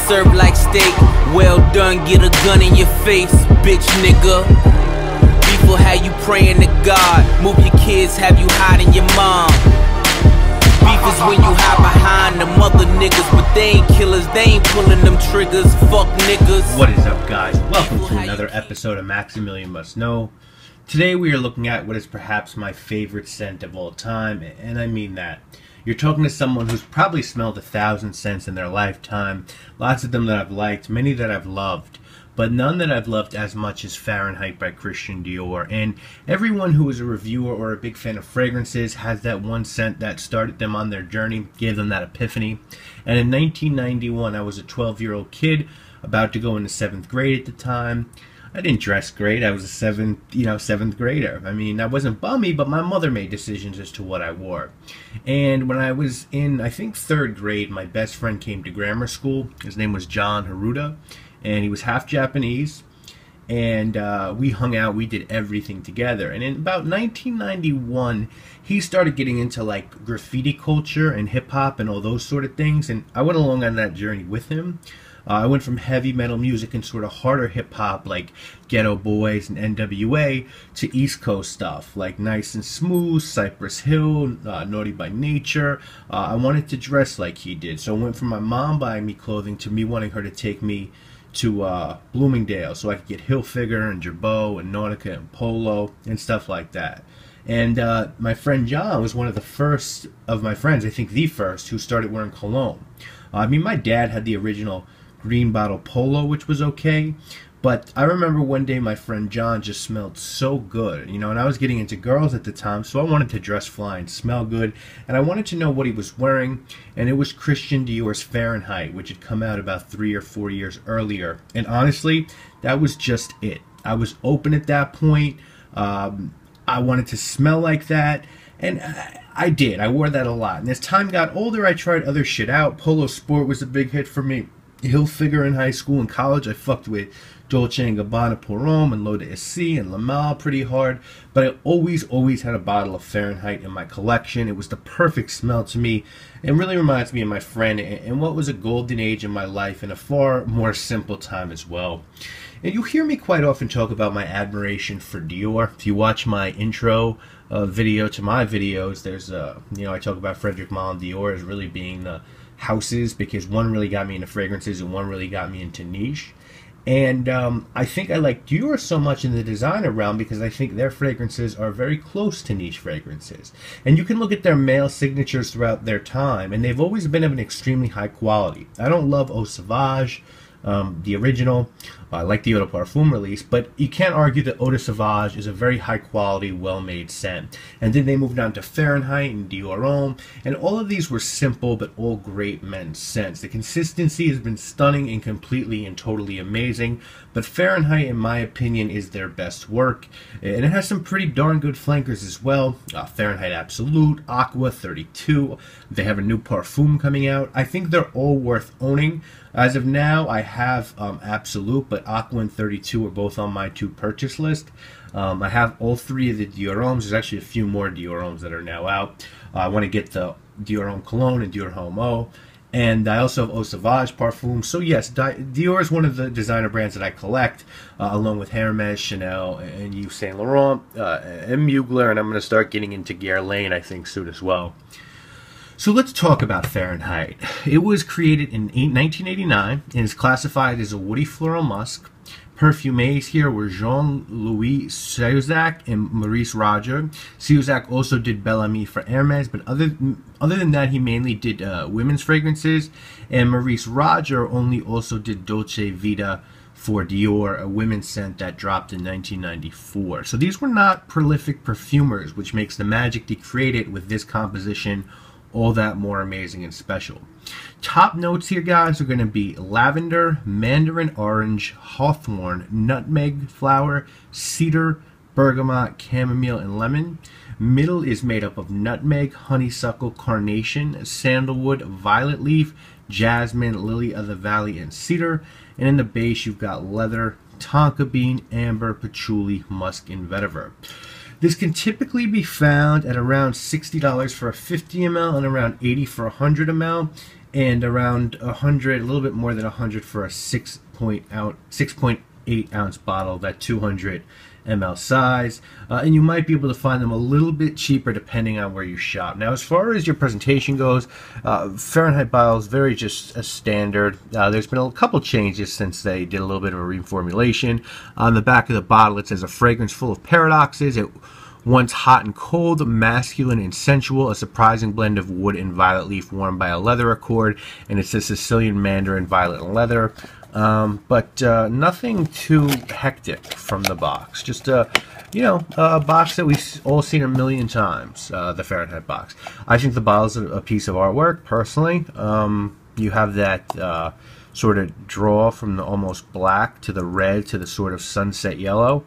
served like steak. Well done, get a gun in your face, bitch nigga. Beef will have you praying to God. Move your kids, have you hiding your mom. Beef is when you hide behind the mother niggas, but they ain't killers, they ain't pulling them triggers. Fuck niggas. What is up, guys? Welcome to another episode of Maximilian Must Know. Today we are looking at what is perhaps my favorite scent of all time, and I mean that. You're talking to someone who's probably smelled 1,000 scents in their lifetime. Lots of them that I've liked, many that I've loved, but none that I've loved as much as Fahrenheit by Christian Dior. And everyone who is a reviewer or a big fan of fragrances has that one scent that started them on their journey, gave them that epiphany. And in 1991, I was a 12-year-old kid about to go into 7th grade at the time. I didn't dress great. I was a seventh grader. I mean, I wasn't bummy, but my mother made decisions as to what I wore. And when I was in, I think, 3rd grade, my best friend came to grammar school. His name was John Haruda, and he was half Japanese. And we hung out. We did everything together. And in about 1991, he started getting into like graffiti culture and hip hop and all those sort of things. And I went along on that journey with him. I went from heavy metal music and sort of harder hip-hop like Ghetto Boys and NWA to East Coast stuff like Nice and Smooth, Cypress Hill, Naughty by Nature. I wanted to dress like he did, so I went from my mom buying me clothing to me wanting her to take me to Bloomingdale so I could get Hilfiger and Girbaud and Nautica and Polo and stuff like that. And my friend John was one of the first of my friends, I think the first, who started wearing cologne. I mean, my dad had the original green bottle Polo, which was okay, but I remember one day my friend John just smelled so good, you know, and I was getting into girls at the time, so I wanted to dress fly and smell good, and I wanted to know what he was wearing, and it was Christian Dior's Fahrenheit, which had come out about 3 or 4 years earlier, and honestly, that was just it. I was open at that point. I wanted to smell like that, and I did. I wore that a lot, and as time got older, I tried other shit out. Polo Sport was a big hit for me. Hilfiger in high school and college. I fucked with Dolce & Gabbana Pour Homme and L'Eau d'Essai and La Malle pretty hard, but I always had a bottle of Fahrenheit in my collection. It was the perfect smell to me. It really reminds me of my friend and what was a golden age in my life and a far more simple time as well. And you hear me quite often talk about my admiration for Dior. If you watch my intro video to my videos, there's I talk about Frederic Malle and Dior as really being the houses, because one really got me into fragrances and one really got me into niche. And I think I like Dior so much in the designer realm because I think their fragrances are very close to niche fragrances. And you can look at their male signatures throughout their time, and they've always been of an extremely high quality. I don't love Eau Sauvage, the original. I like the Eau de Parfum release, but you can't argue that Eau de Sauvage is a very high quality, well-made scent. And then they moved on to Fahrenheit and Dior Homme, and all of these were simple but all great men's scents. The consistency has been stunning and completely and totally amazing, but Fahrenheit, in my opinion, is their best work. And it has some pretty darn good flankers as well. Fahrenheit Absolute, Aqua 32, they have a new Parfum coming out. I think they're all worth owning. As of now, I have Absolute, but Aqua and 32 are both on my to purchase list. I have all 3 of the Dior Hommes. There's actually a few more Dior Hommes that are now out. I want to get the Dior Homme Cologne and Dior Homme Eau. And I also have Eau Sauvage Parfum. So yes, Dior is one of the designer brands that I collect, along with Hermes, Chanel, and Yves Saint Laurent, and Mugler. And I'm going to start getting into Guerlain, I think, soon as well. So let's talk about Fahrenheit. It was created in 1989 and is classified as a woody floral musk. Perfumés here were Jean-Louis Sauzak and Maurice Roger. Sauzak also did Bel Ami for Hermes, but other than that, he mainly did women's fragrances. And Maurice Roger only also did Dolce Vita for Dior, a women's scent that dropped in 1994. So these were not prolific perfumers, which makes the magic they created with this composition all that more amazing and special. Top notes here, guys, are going to be lavender, mandarin orange, hawthorn, nutmeg flower, cedar, bergamot, chamomile, and lemon. Middle is made up of nutmeg, honeysuckle, carnation, sandalwood, violet leaf, jasmine, lily of the valley, and cedar. And in the base, you've got leather, tonka bean, amber, patchouli, musk, and vetiver. This can typically be found at around $60 for a 50 ml and around $80 for a 100 ml. and around 100, a little bit more than 100 for a 6.8 ounce bottle, that 200 ml size, and you might be able to find them a little bit cheaper depending on where you shop. Now, as far as your presentation goes, Fahrenheit bottles, very just a standard. There's been a couple changes since they did a little bit of a reformulation. On the back of the bottle, it says a fragrance full of paradoxes. It once hot and cold, masculine and sensual, a surprising blend of wood and violet leaf worn by a leather accord, and it says Sicilian mandarin, violet and leather. But nothing too hectic from the box. Just a box that we've all seen a million times, the Fahrenheit box. I think the bottle's a piece of artwork, personally. You have that sort of draw from the almost black to the red to the sort of sunset yellow.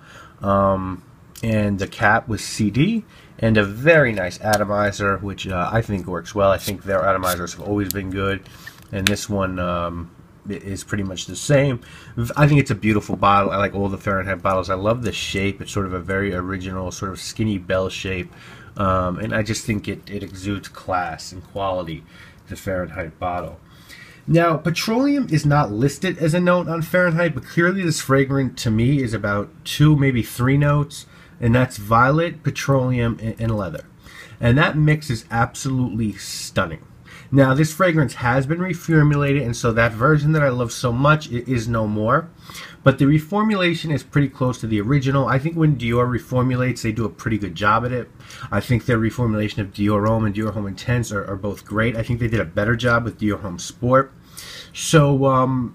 And the cap was CD, and a very nice atomizer, which I think works well. I think their atomizers have always been good, and this one is pretty much the same. I think it's a beautiful bottle. I like all the Fahrenheit bottles. I love the shape. It's sort of a very original, sort of skinny bell shape, and I just think it exudes class and quality, the Fahrenheit bottle. Now, petroleum is not listed as a note on Fahrenheit, but clearly this fragrance to me is about 2, maybe 3 notes, and that's violet, petroleum, and leather. And that mix is absolutely stunning. Now, this fragrance has been reformulated, and so that version that I love so much is no more. But the reformulation is pretty close to the original. I think when Dior reformulates, they do a pretty good job at it. I think their reformulation of Dior Homme and Dior Homme Intense are both great. I think they did a better job with Dior Homme Sport. So,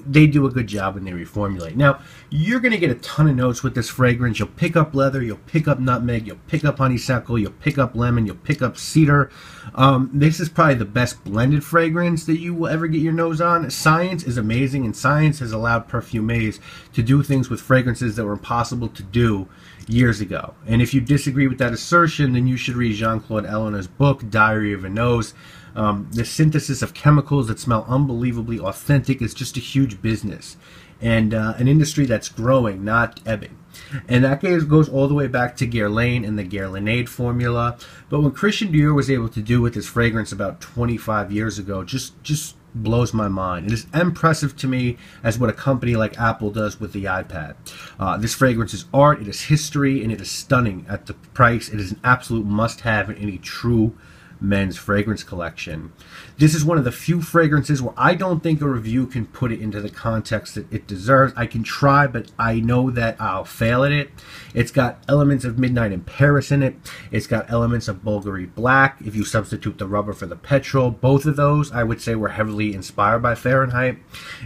they do a good job when they reformulate. Now, you're going to get a ton of notes with this fragrance. You'll pick up leather, you'll pick up nutmeg, you'll pick up honeysuckle, you'll pick up lemon, you'll pick up cedar. This is probably the best blended fragrance that you will ever get your nose on. Science is amazing, and science has allowed perfumers to do things with fragrances that were impossible to do years ago. And if you disagree with that assertion, then you should read Jean-Claude Ellon's book, Diary of a Nose. The synthesis of chemicals that smell unbelievably authentic is just a huge business, and an industry that's growing, not ebbing. And that goes all the way back to Guerlain and the Guerlainade formula. But what Christian Dior was able to do with this fragrance about 25 years ago just blows my mind. It is impressive to me as what a company like Apple does with the iPad. This fragrance is art, it is history, and it is stunning at the price. It is an absolute must-have in any true men's fragrance collection. This is one of the few fragrances where I don't think a review can put it into the context that it deserves. I can try, but I know that I'll fail at it. It's got elements of Midnight in Paris in it. It's got elements of Bulgari Black. If you substitute the rubber for the petrol, both of those I would say were heavily inspired by Fahrenheit.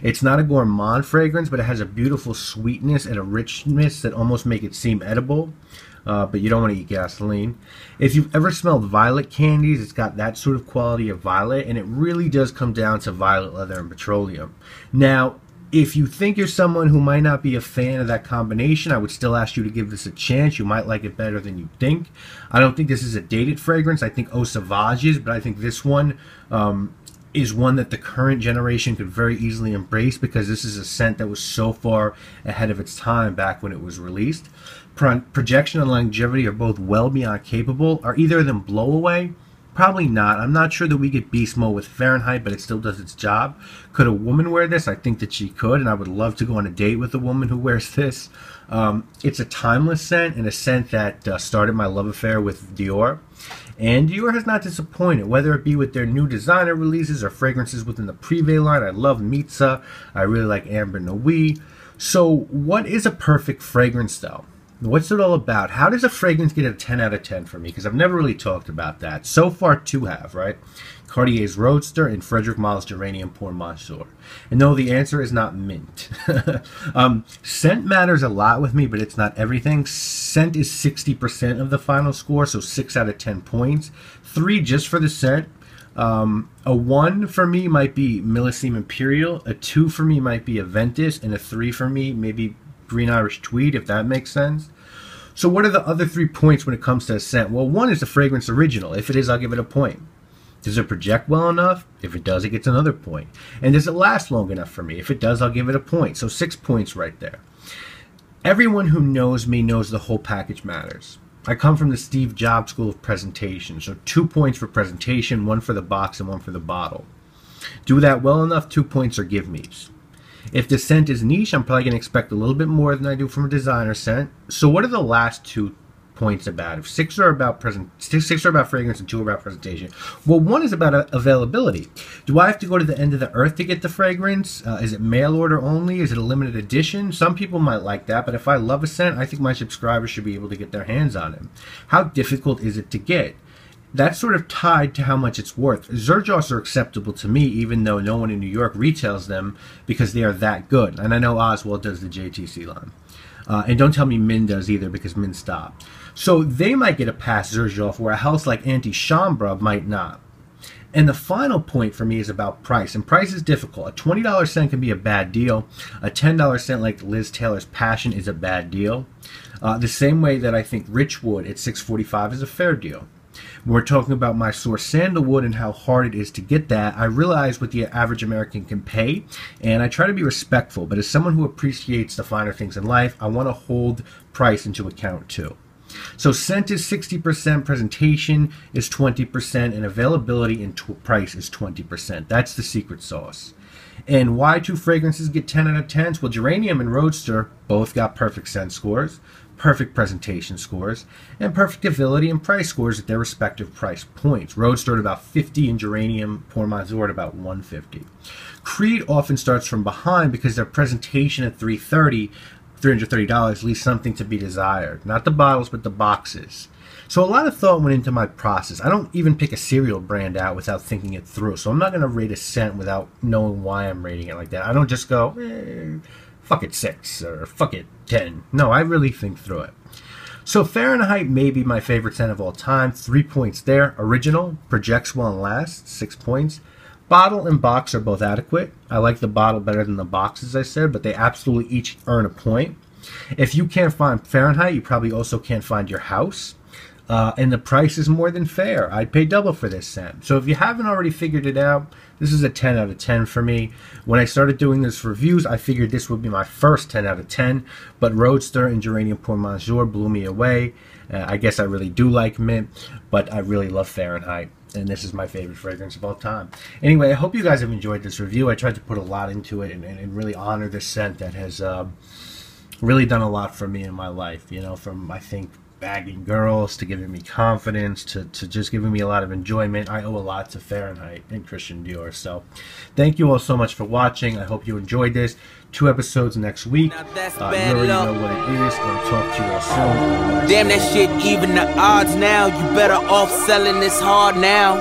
It's not a gourmand fragrance, but it has a beautiful sweetness and a richness that almost make it seem edible. But you don't want to eat gasoline. If you've ever smelled violet candies, it's got that sort of quality of violet, and it really does come down to violet, leather, and petroleum. Now, if you think you're someone who might not be a fan of that combination, I would still ask you to give this a chance. You might like it better than you think. I don't think this is a dated fragrance. I think Eau Sauvage is, but I think this one is one that the current generation could very easily embrace, because this is a scent that was so far ahead of its time back when it was released. Projection and longevity are both well beyond capable. Are either of them blow away? Probably not. I'm not sure that we get beast mode with Fahrenheit, but it still does its job. Could a woman wear this? I think that she could, and I would love to go on a date with a woman who wears this. It's a timeless scent, and a scent that started my love affair with Dior. And Dior has not disappointed, whether it be with their new designer releases or fragrances within the Privé line. I love Mitza. I really like Amber Noir. So what is a perfect fragrance, though? What's it all about? How does a fragrance get a 10 out of 10 for me? Because I've never really talked about that. So far, 2 have, right? Cartier's Roadster and Frederic Malle's Geranium Pour Monsieur. And no, the answer is not mint. Scent matters a lot with me, but it's not everything. Scent is 60% of the final score, so 6 out of 10 points. 3 just for the scent. A 1 for me might be Millesime Imperial. A 2 for me might be Aventus. And a 3 for me maybe Green Irish Tweed, if that makes sense. So what are the other 3 points when it comes to a scent? Well, 1 is the fragrance original. If it is, I'll give it a point. Does it project well enough? If it does, it gets another point. And does it last long enough for me? If it does, I'll give it a point. So 6 points right there. Everyone who knows me knows the whole package matters. I come from the Steve Jobs School of Presentation. So 2 points for presentation, 1 for the box and 1 for the bottle. Do that well enough, 2 points are give me's. If the scent is niche, I'm probably going to expect a little bit more than I do from a designer scent. So what are the last 2 points about? If 6 are about fragrance and 2 are about presentation. Well, 1 is about availability. Do I have to go to the end of the earth to get the fragrance? Is it mail order only? Is it a limited edition? Some people might like that, but if I love a scent, I think my subscribers should be able to get their hands on it. How difficult is it to get? That's sort of tied to how much it's worth. Xerjoffs are acceptable to me, even though no one in New York retails them because they are that good. And I know Oswald does the JTC line. And don't tell me Min does either, because Min stopped. So they might get a pass Xerjoff, where a house like Auntie Chambra might not. And the final point for me is about price. And price is difficult. A $20 scent can be a bad deal. A $10 scent like Liz Taylor's Passion is a bad deal. The same way that I think Richwood at $6.45 is a fair deal. When we're talking about my source sandalwood and how hard it is to get that, I realize what the average American can pay, and I try to be respectful. But as someone who appreciates the finer things in life, I want to hold price into account too. So scent is 60%, presentation is 20%, and availability and price is 20%. That's the secret sauce. And why 2 fragrances get 10 out of 10s? Well, Geranium and Roadster both got perfect scent scores, perfect presentation scores, and perfect ability and price scores at their respective price points. Roadster at about 50 and Geranium Pour Mazur at about 150. Creed often starts from behind because their presentation at $330 leaves something to be desired. Not the bottles, but the boxes. So a lot of thought went into my process. I don't even pick a cereal brand out without thinking it through. So I'm not going to rate a scent without knowing why I'm rating it like that. I don't just go, fuck it 6 or fuck it 10. No, I really think through it. So Fahrenheit may be my favorite scent of all time. 3 points there. Original, projects well and lasts, 6 points. Bottle and box are both adequate. I like the bottle better than the box, as I said, but they absolutely each earn a point. If you can't find Fahrenheit, you probably also can't find your house. And the price is more than fair. I'd pay double for this scent. So if you haven't already figured it out, this is a 10 out of 10 for me. When I started doing this reviews, I figured this would be my first 10 out of 10. But Roadster and Geranium Pour Mazur blew me away. I guess I really do like mint, but I really love Fahrenheit. And this is my favorite fragrance of all time. Anyway, I hope you guys have enjoyed this review. I tried to put a lot into it and really honor this scent that has really done a lot for me in my life. You know, from, I think, bagging girls to giving me confidence to just giving me a lot of enjoyment. I owe a lot to Fahrenheit and Christian Dior. So thank you all so much for watching. I hope you enjoyed this. 2 episodes next week. You already know what it is. I'll talk to you all soon. Damn, that shit even the odds now. You better off selling this hard now.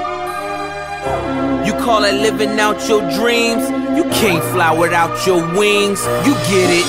You call it living out your dreams. You can't fly without your wings. You get it.